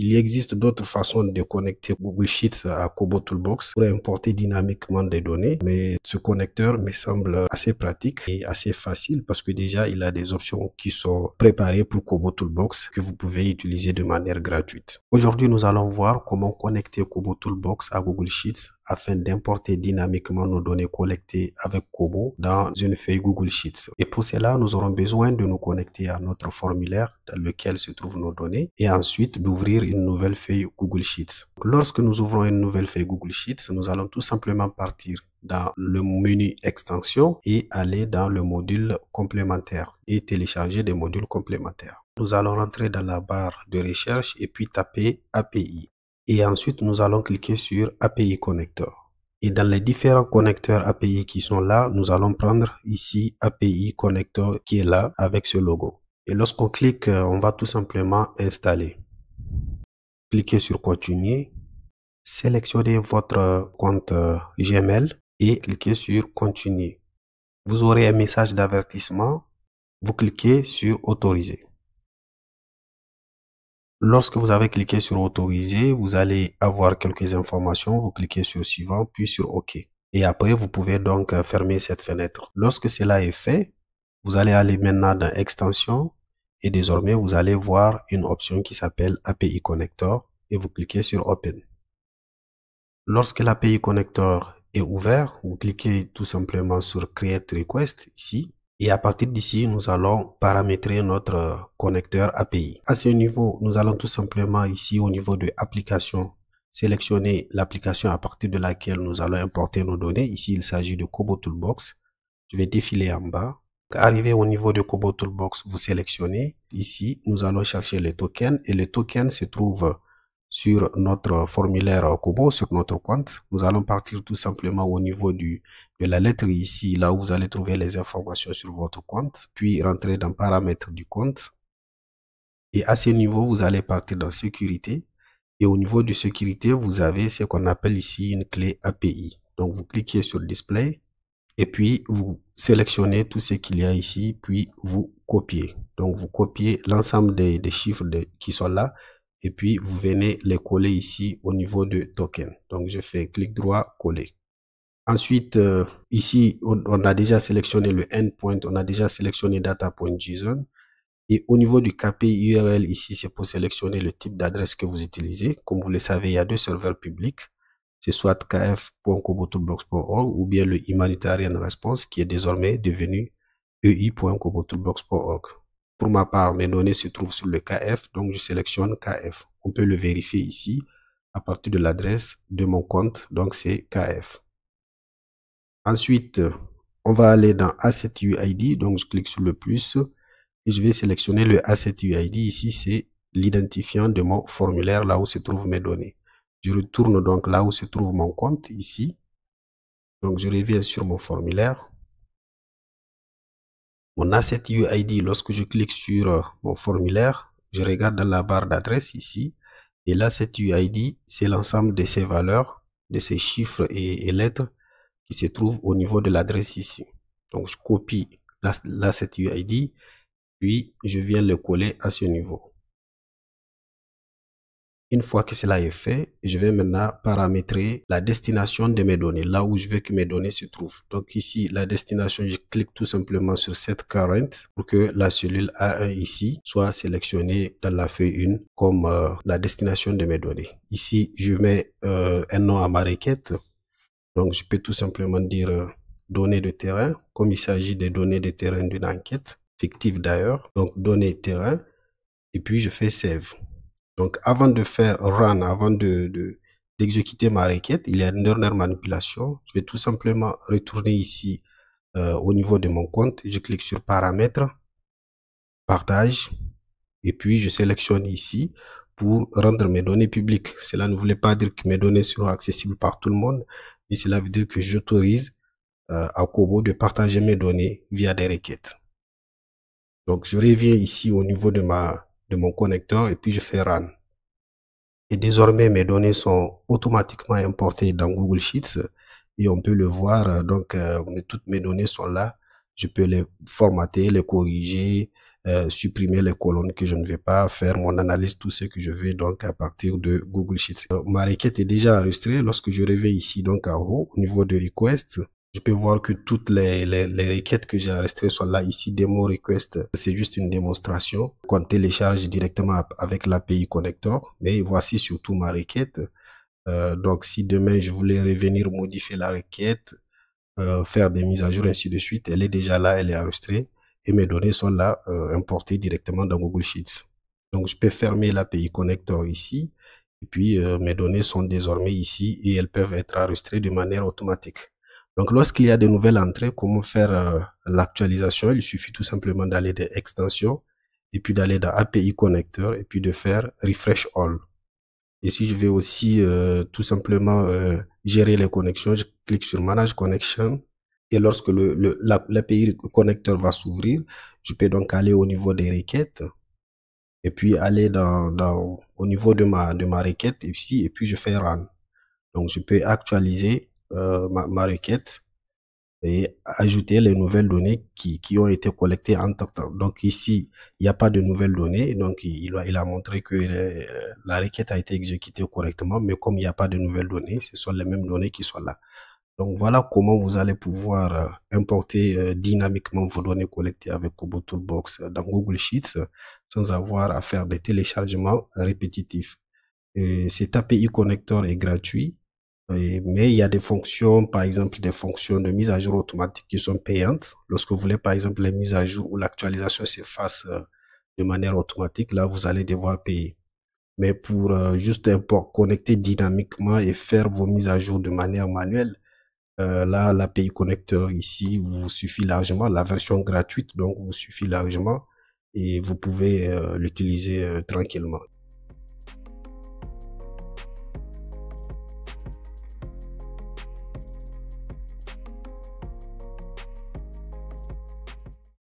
Il existe d'autres façons de connecter Google Sheets à Kobo Toolbox pour importer dynamiquement des données, mais ce connecteur me semble assez pratique et assez facile parce que déjà il a des options qui sont préparées pour Kobo Toolbox que vous pouvez utiliser de manière gratuite. Aujourd'hui, nous allons voir comment connecter Kobo Toolbox à Google Sheets afin d'importer dynamiquement nos données collectées avec Kobo dans une feuille Google Sheets. Et pour cela, nous aurons besoin de nous connecter à notre formulaire dans lequel se trouvent nos données et ensuite d'ouvrir une nouvelle feuille Google Sheets. Lorsque nous ouvrons une nouvelle feuille Google Sheets, nous allons tout simplement partir dans le menu extension et aller dans le module complémentaire et télécharger des modules complémentaires. Nous allons rentrer dans la barre de recherche et puis taper API. Et ensuite, nous allons cliquer sur API Connector. Et dans les différents connecteurs API qui sont là, nous allons prendre ici API Connector qui est là avec ce logo. Et lorsqu'on clique, on va tout simplement installer. Cliquez sur Continuer. Sélectionnez votre compte Gmail et cliquez sur Continuer. Vous aurez un message d'avertissement. Vous cliquez sur Autoriser. Lorsque vous avez cliqué sur Autoriser, vous allez avoir quelques informations. Vous cliquez sur Suivant, puis sur OK. Et après, vous pouvez donc fermer cette fenêtre. Lorsque cela est fait, vous allez aller maintenant dans Extension et désormais, vous allez voir une option qui s'appelle API Connector et vous cliquez sur Open. Lorsque l'API Connector est ouvert, vous cliquez tout simplement sur Create Request ici. Et à partir d'ici, nous allons paramétrer notre connecteur API. À ce niveau, nous allons tout simplement ici au niveau de application, sélectionner l'application à partir de laquelle nous allons importer nos données. Ici, il s'agit de Kobo Toolbox. Je vais défiler en bas. Arrivé au niveau de Kobo Toolbox, vous sélectionnez. Ici, nous allons chercher les tokens et les tokens se trouvent sur notre formulaire Kobo, sur notre compte. Nous allons partir tout simplement au niveau de la lettre ici, là où vous allez trouver les informations sur votre compte, puis rentrer dans paramètres du compte. Et à ce niveau, vous allez partir dans sécurité. Et au niveau de sécurité, vous avez ce qu'on appelle ici une clé API. Donc, vous cliquez sur Display et puis vous sélectionnez tout ce qu'il y a ici, puis vous copiez. Donc, vous copiez l'ensemble des chiffres qui sont là. Et puis, vous venez les coller ici au niveau de token. Donc, je fais clic droit, coller. Ensuite, ici, on a déjà sélectionné le endpoint, on a déjà sélectionné data.json. Et au niveau du KPI URL, ici, c'est pour sélectionner le type d'adresse que vous utilisez. Comme vous le savez, il y a deux serveurs publics. C'est soit kf.kobotoolbox.org ou bien le Humanitarian Response qui est désormais devenu ei.kobotoolbox.org. Pour ma part, mes données se trouvent sur le KF, donc je sélectionne KF. On peut le vérifier ici à partir de l'adresse de mon compte, donc c'est KF. Ensuite, on va aller dans Asset UID, donc je clique sur le plus et je vais sélectionner le Asset UID. Ici, c'est l'identifiant de mon formulaire, là où se trouvent mes données. Je retourne donc là où se trouve mon compte, ici. Donc, je reviens sur mon formulaire. Mon Asset UID, lorsque je clique sur mon formulaire, je regarde dans la barre d'adresse ici. Et l'Asset UID, c'est l'ensemble de ces valeurs, de ces chiffres et lettres qui se trouvent au niveau de l'adresse ici. Donc, je copie l'Asset UID, puis je viens le coller à ce niveau. Une fois que cela est fait, je vais maintenant paramétrer la destination de mes données, là où je veux que mes données se trouvent. Donc ici, la destination, je clique tout simplement sur Set Current pour que la cellule A1 ici soit sélectionnée dans la feuille 1 comme la destination de mes données. Ici, je mets un nom à ma requête. Donc je peux tout simplement dire données de terrain, comme il s'agit des données de terrain d'une enquête, fictive d'ailleurs. Donc données terrain, et puis je fais Save. Donc, avant de faire run, avant d'exécuter ma requête, il y a une dernière manipulation. Je vais tout simplement retourner ici au niveau de mon compte. Je clique sur Paramètres, Partage, et puis je sélectionne ici pour rendre mes données publiques. Cela ne voulait pas dire que mes données seront accessibles par tout le monde, mais cela veut dire que j'autorise à Kobo de partager mes données via des requêtes. Donc, je reviens ici au niveau de mon connecteur et puis je fais Run. Et désormais, mes données sont automatiquement importées dans Google Sheets et on peut le voir. Donc, toutes mes données sont là. Je peux les formater, les corriger, supprimer les colonnes que je ne vais pas, faire mon analyse, tout ce que je veux donc à partir de Google Sheets. Ma requête est déjà enregistrée. Lorsque je reviens ici donc en haut au niveau de request, je peux voir que toutes les requêtes que j'ai enregistrées sont là. Ici, demo request, c'est juste une démonstration qu'on télécharge directement avec l'API connector. Mais voici surtout ma requête. Donc, si demain je voulais revenir modifier la requête, faire des mises à jour, ainsi de suite, elle est déjà là, elle est enregistrée et mes données sont là, importées directement dans Google Sheets. Donc, je peux fermer l'API connector ici et puis mes données sont désormais ici et elles peuvent être enregistrées de manière automatique. Donc, lorsqu'il y a de nouvelles entrées, comment faire l'actualisation? Il suffit tout simplement d'aller dans extensions et puis d'aller dans API connector et puis de faire refresh all. Et si je vais aussi tout simplement gérer les connexions, je clique sur Manage Connection. Et lorsque l'API connecteur va s'ouvrir, je peux donc aller au niveau des requêtes et puis aller au niveau de ma requête ici et puis je fais Run. Donc je peux actualiser ma requête et ajouter les nouvelles données qui ont été collectées en temps. Donc ici, il n'y a pas de nouvelles données. Donc il a montré que la requête a été exécutée correctement, mais comme il n'y a pas de nouvelles données, ce sont les mêmes données qui sont là. Donc voilà comment vous allez pouvoir importer dynamiquement vos données collectées avec Kobo Toolbox dans Google Sheets sans avoir à faire des téléchargements répétitifs. Et cet API connector est gratuit. Mais il y a des fonctions, par exemple des fonctions de mise à jour automatique qui sont payantes. Lorsque vous voulez par exemple les mises à jour ou l'actualisation se fasse de manière automatique, là vous allez devoir payer. Mais pour juste connecter dynamiquement et faire vos mises à jour de manière manuelle, là l'API connecteur ici vous suffit largement, la version gratuite donc vous suffit largement et vous pouvez l'utiliser tranquillement.